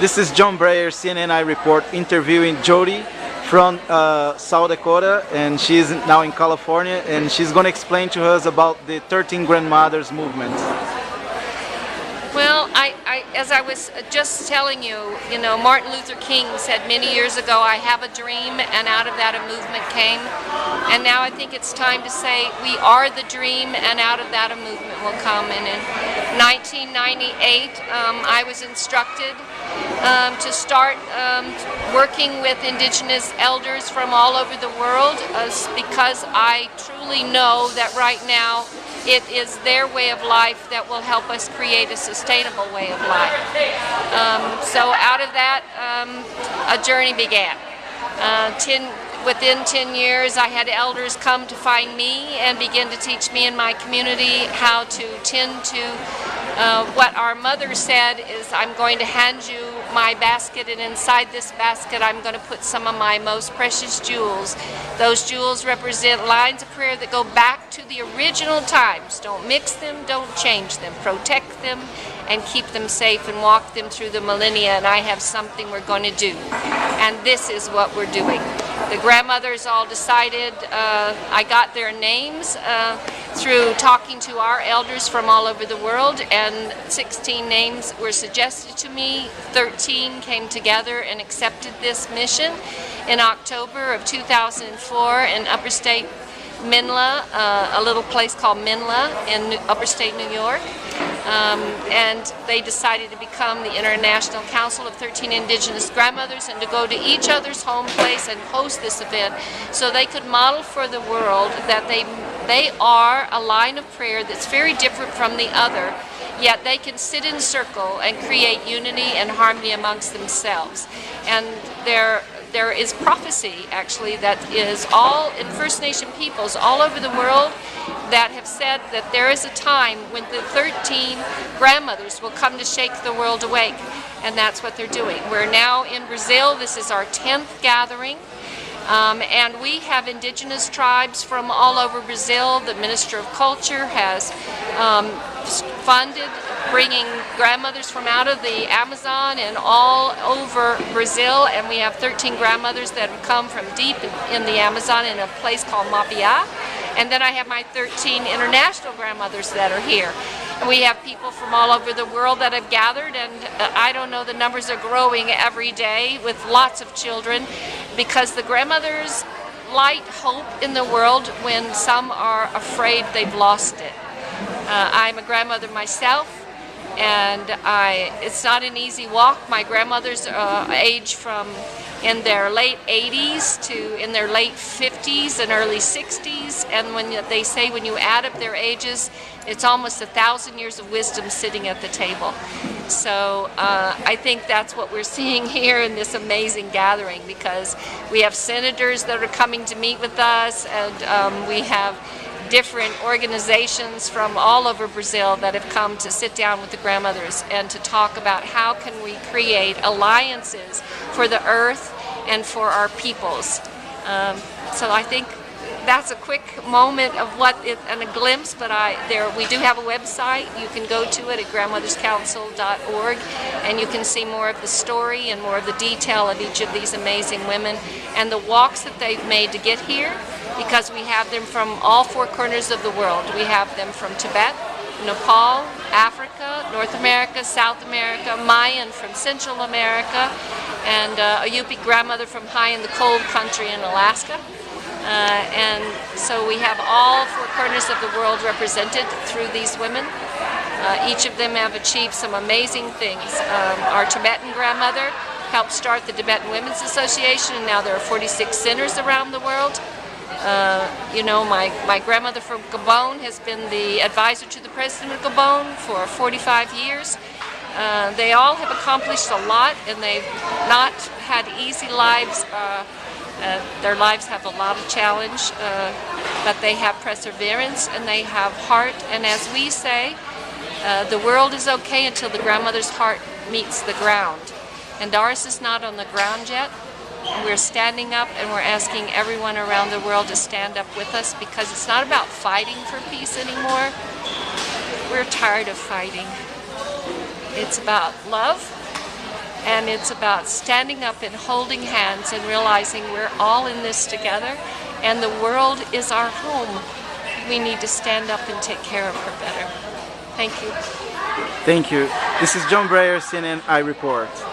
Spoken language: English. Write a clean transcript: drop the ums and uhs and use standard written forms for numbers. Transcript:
This is John Breyer, CNN Ireporter, interviewing Jyoti from South Dakota, and she's now in California, and she's going to explain to us about the 13 Grandmothers movement. Well, as I was just telling you, Martin Luther King said many years ago, I have a dream, and out of that a movement came. And now I think it's time to say we are the dream, and out of that a movement will come. And in 1998, I was instructed to start working with indigenous elders from all over the world because I truly know that right now it is their way of life that will help us create a sustainable way of life. So out of that, a journey began. Within 10 years, I had elders come to find me and begin to teach me and my community how to tend to what our mother said is, I'm going to hand you my basket, and inside this basket I'm going to put some of my most precious jewels. Those jewels represent lines of prayer that go back to the original times. Don't mix them, don't change them. Protect them and keep them safe and walk them through the millennia, and I have something we're going to do. And this is what we're doing. The grandmothers all decided, I got their names through talking to our elders from all over the world, and 16 names were suggested to me. 13 came together and accepted this mission in October of 2004 in upstate Minla, a little place called Minla in upstate New York. And they decided to become the International Council of 13 Indigenous Grandmothers and to go to each other's home place and host this event so they could model for the world that they are a line of prayer that's very different from the other, yet they can sit in circle and create unity and harmony amongst themselves. And there is prophecy, actually, that is all in First Nation peoples all over the world that have said that there is a time when the 13 grandmothers will come to shake the world awake, and that's what they're doing. We're now in Brazil. This is our 10th gathering. And we have indigenous tribes from all over Brazil. The Minister of Culture has funded bringing grandmothers from out of the Amazon and all over Brazil, and we have 13 grandmothers that have come from deep in the Amazon in a place called Mapia. And then I have my 13 international grandmothers that are here. And we have people from all over the world that have gathered, and I don't know, the numbers are growing every day with lots of children, because the grandmothers light hope in the world when some are afraid they've lost it. I'm a grandmother myself, and it's not an easy walk. My grandmothers age from in their late 80s to in their late 50s and early 60s, and when they say when you add up their ages, it's almost 1,000 years of wisdom sitting at the table. So I think that's what we're seeing here in this amazing gathering, because we have senators that are coming to meet with us, and we have different organizations from all over Brazil that have come to sit down with the grandmothers and to talk about how can we create alliances for the earth and for our peoples. So I think that's a quick moment of and a glimpse, but we do have a website. You can go to it at grandmotherscouncil.org, and you can see more of the story and more of the detail of each of these amazing women and the walks that they've made to get here, because we have them from all four corners of the world. We have them from Tibet, Nepal, Africa, North America, South America, Mayan from Central America, and a Yupi grandmother from high in the cold country in Alaska. And so we have all four corners of the world represented through these women. Each of them have achieved some amazing things. Our Tibetan grandmother helped start the Tibetan Women's Association, and now there are 46 centers around the world. My grandmother from Gabon has been the advisor to the president of Gabon for 45 years. They all have accomplished a lot, and they've not had easy lives. Their lives have a lot of challenge, but they have perseverance and they have heart. And as we say, the world is okay until the grandmother's heart meets the ground. And ours is not on the ground yet. We're standing up, and we're asking everyone around the world to stand up with us, because it's not about fighting for peace anymore. We're tired of fighting. It's about love, And it's about standing up and holding hands and realizing we're all in this together, and the world is our home. We need to stand up and take care of her better. Thank you. Thank you. This is John Breyer, CNN Ireport.